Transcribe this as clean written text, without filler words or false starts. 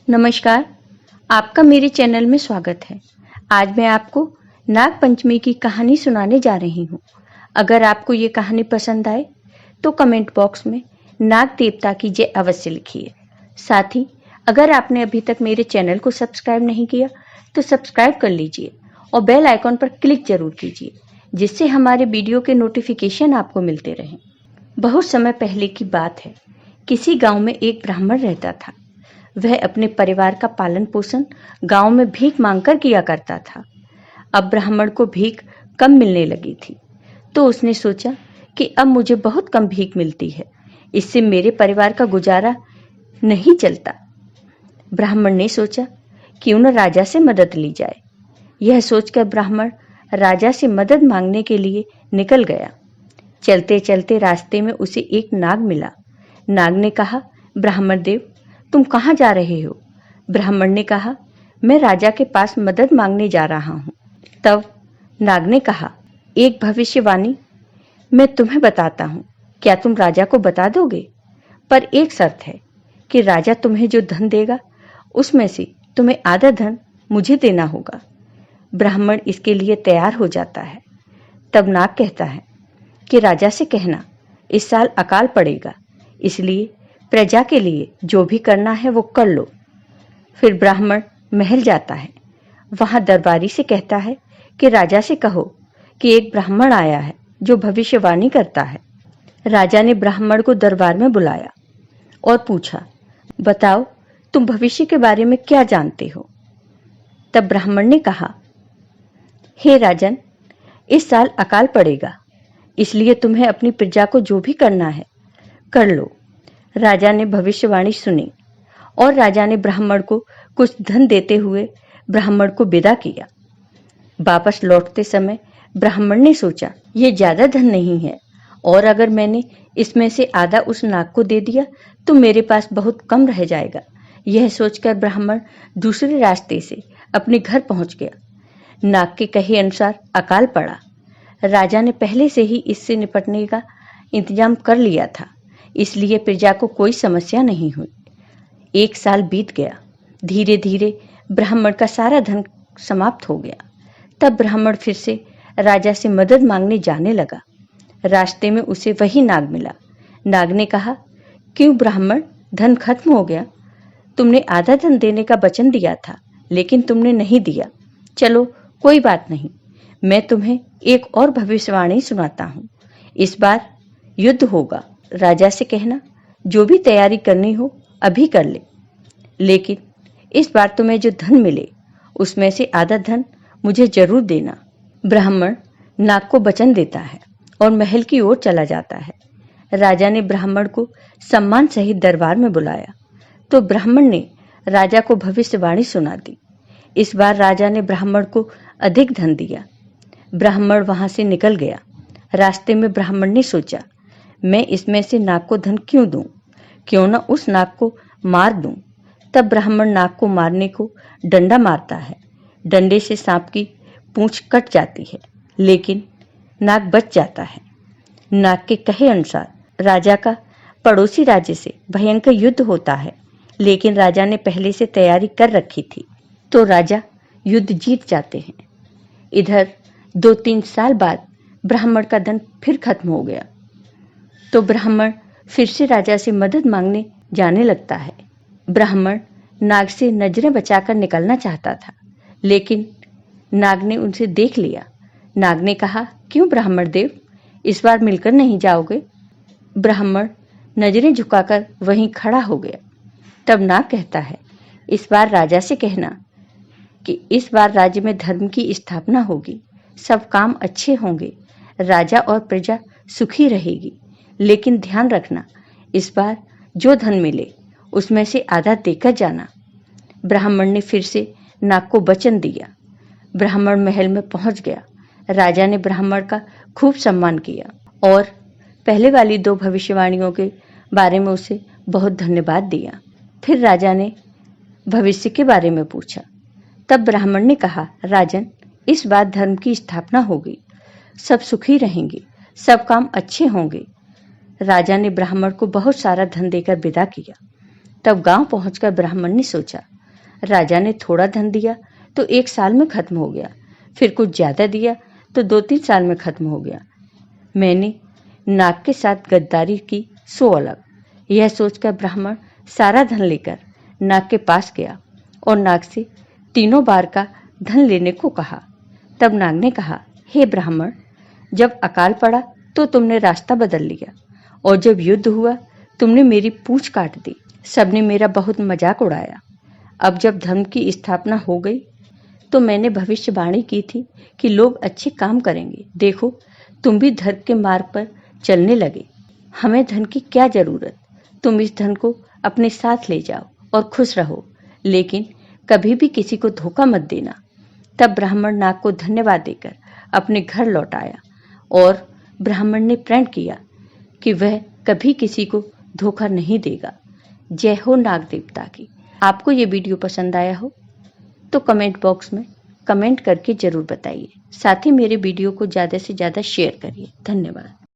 नमस्कार, आपका मेरे चैनल में स्वागत है। आज मैं आपको नाग पंचमी की कहानी सुनाने जा रही हूँ। अगर आपको ये कहानी पसंद आए तो कमेंट बॉक्स में नाग देवता की जय अवश्य लिखिए। साथ ही अगर आपने अभी तक मेरे चैनल को सब्सक्राइब नहीं किया तो सब्सक्राइब कर लीजिए और बेल आइकॉन पर क्लिक जरूर कीजिए, जिससे हमारे वीडियो के नोटिफिकेशन आपको मिलते रहें। बहुत समय पहले की बात है। किसी गांव में एक ब्राह्मण रहता था। वह अपने परिवार का पालन पोषण गांव में भीख मांगकर किया करता था। अब ब्राह्मण को भीख कम मिलने लगी थी, तो उसने सोचा कि अब मुझे बहुत कम भीख मिलती है, इससे मेरे परिवार का गुजारा नहीं चलता। ब्राह्मण ने सोचा क्यों न राजा से मदद ली जाए। यह सोचकर ब्राह्मण राजा से मदद मांगने के लिए निकल गया। चलते चलते रास्ते में उसे एक नाग मिला। नाग ने कहा, ब्राह्मण देव, तुम कहाँ जा रहे हो? ब्राह्मण ने कहा, मैं राजा के पास मदद मांगने जा रहा हूँ। तब नाग ने कहा, एक भविष्यवाणी मैं तुम्हें बताता हूँ, क्या तुम राजा को बता दोगे? पर एक शर्त है कि राजा तुम्हें जो धन देगा उसमें से तुम्हें आधा धन मुझे देना होगा। ब्राह्मण इसके लिए तैयार हो जाता है। तब नाग कहता है कि राजा से कहना, इस साल अकाल पड़ेगा, इसलिए प्रजा के लिए जो भी करना है वो कर लो। फिर ब्राह्मण महल जाता है। वहां दरबारी से कहता है कि राजा से कहो कि एक ब्राह्मण आया है जो भविष्यवाणी करता है। राजा ने ब्राह्मण को दरबार में बुलाया और पूछा, बताओ तुम भविष्य के बारे में क्या जानते हो? तब ब्राह्मण ने कहा, हे राजन, इस साल अकाल पड़ेगा, इसलिए तुम्हें अपनी प्रजा को जो भी करना है कर लो। राजा ने भविष्यवाणी सुनी और राजा ने ब्राह्मण को कुछ धन देते हुए ब्राह्मण को विदा किया। वापस लौटते समय ब्राह्मण ने सोचा, ये ज्यादा धन नहीं है और अगर मैंने इसमें से आधा उस नाग को दे दिया तो मेरे पास बहुत कम रह जाएगा। यह सोचकर ब्राह्मण दूसरे रास्ते से अपने घर पहुंच गया। नाग के कहे अनुसार अकाल पड़ा। राजा ने पहले से ही इससे निपटने का इंतजाम कर लिया था, इसलिए प्रजा को कोई समस्या नहीं हुई। एक साल बीत गया। धीरे धीरे ब्राह्मण का सारा धन समाप्त हो गया। तब ब्राह्मण फिर से राजा से मदद मांगने जाने लगा। रास्ते में उसे वही नाग मिला। नाग ने कहा, क्यों ब्राह्मण, धन खत्म हो गया? तुमने आधा धन देने का वचन दिया था, लेकिन तुमने नहीं दिया। चलो कोई बात नहीं, मैं तुम्हें एक और भविष्यवाणी सुनाता हूँ। इस बार युद्ध होगा। राजा से कहना, जो भी तैयारी करनी हो अभी कर ले, लेकिन इस बार तुम्हें जो धन मिले उसमें से आधा धन मुझे जरूर देना। ब्राह्मण नाग को वचन देता है और महल की ओर चला जाता है। राजा ने ब्राह्मण को सम्मान सहित दरबार में बुलाया तो ब्राह्मण ने राजा को भविष्यवाणी सुना दी। इस बार राजा ने ब्राह्मण को अधिक धन दिया। ब्राह्मण वहां से निकल गया। रास्ते में ब्राह्मण ने सोचा, मैं इसमें से नाग को धन क्यों दूं? क्यों न उस नाग को मार दूं। तब ब्राह्मण नाग को मारने को डंडा मारता है। डंडे से सांप की पूंछ कट जाती है, लेकिन नाग बच जाता है। नाग के कहे अनुसार राजा का पड़ोसी राज्य से भयंकर युद्ध होता है, लेकिन राजा ने पहले से तैयारी कर रखी थी, तो राजा युद्ध जीत जाते हैं। इधर 2-3 साल बाद ब्राह्मण का धन फिर खत्म हो गया, तो ब्राह्मण फिर से राजा से मदद मांगने जाने लगता है। ब्राह्मण नाग से नजरें बचाकर निकलना चाहता था, लेकिन नाग ने उनसे देख लिया। नाग ने कहा, क्यों ब्राह्मण देव, इस बार मिलकर नहीं जाओगे? ब्राह्मण नजरें झुकाकर वहीं खड़ा हो गया। तब नाग कहता है, इस बार राजा से कहना कि इस बार राज्य में धर्म की स्थापना होगी, सब काम अच्छे होंगे, राजा और प्रजा सुखी रहेगी। लेकिन ध्यान रखना, इस बार जो धन मिले उसमें से आधा देकर जाना। ब्राह्मण ने फिर से नाग को वचन दिया। ब्राह्मण महल में पहुंच गया। राजा ने ब्राह्मण का खूब सम्मान किया और पहले वाली 2 भविष्यवाणियों के बारे में उसे बहुत धन्यवाद दिया। फिर राजा ने भविष्य के बारे में पूछा। तब ब्राह्मण ने कहा, राजन, इस बार धर्म की स्थापना होगी, सब सुखी रहेंगे, सब काम अच्छे होंगे। राजा ने ब्राह्मण को बहुत सारा धन देकर विदा किया। तब गांव पहुंचकर ब्राह्मण ने सोचा, राजा ने थोड़ा धन दिया तो 1 साल में खत्म हो गया, फिर कुछ ज्यादा दिया तो 2-3 साल में खत्म हो गया। मैंने नाग के साथ गद्दारी की सो अलग। यह सोचकर ब्राह्मण सारा धन लेकर नाग के पास गया और नाग से 3 बार का धन लेने को कहा। तब नाग ने कहा, हे ब्राह्मण, जब अकाल पड़ा तो तुमने रास्ता बदल लिया और जब युद्ध हुआ तुमने मेरी पूंछ काट दी। सबने मेरा बहुत मजाक उड़ाया। अब जब धर्म की स्थापना हो गई तो मैंने भविष्यवाणी की थी कि लोग अच्छे काम करेंगे। देखो, तुम भी धर्म के मार्ग पर चलने लगे। हमें धन की क्या जरूरत? तुम इस धन को अपने साथ ले जाओ और खुश रहो, लेकिन कभी भी किसी को धोखा मत देना। तब ब्राह्मण नाग को धन्यवाद देकर अपने घर लौट आया और ब्राह्मण ने प्रण किया कि वह कभी किसी को धोखा नहीं देगा। जय हो नाग देवता की। आपको ये वीडियो पसंद आया हो तो कमेंट बॉक्स में कमेंट करके जरूर बताइए। साथ ही मेरे वीडियो को ज़्यादा से ज़्यादा शेयर करिए। धन्यवाद।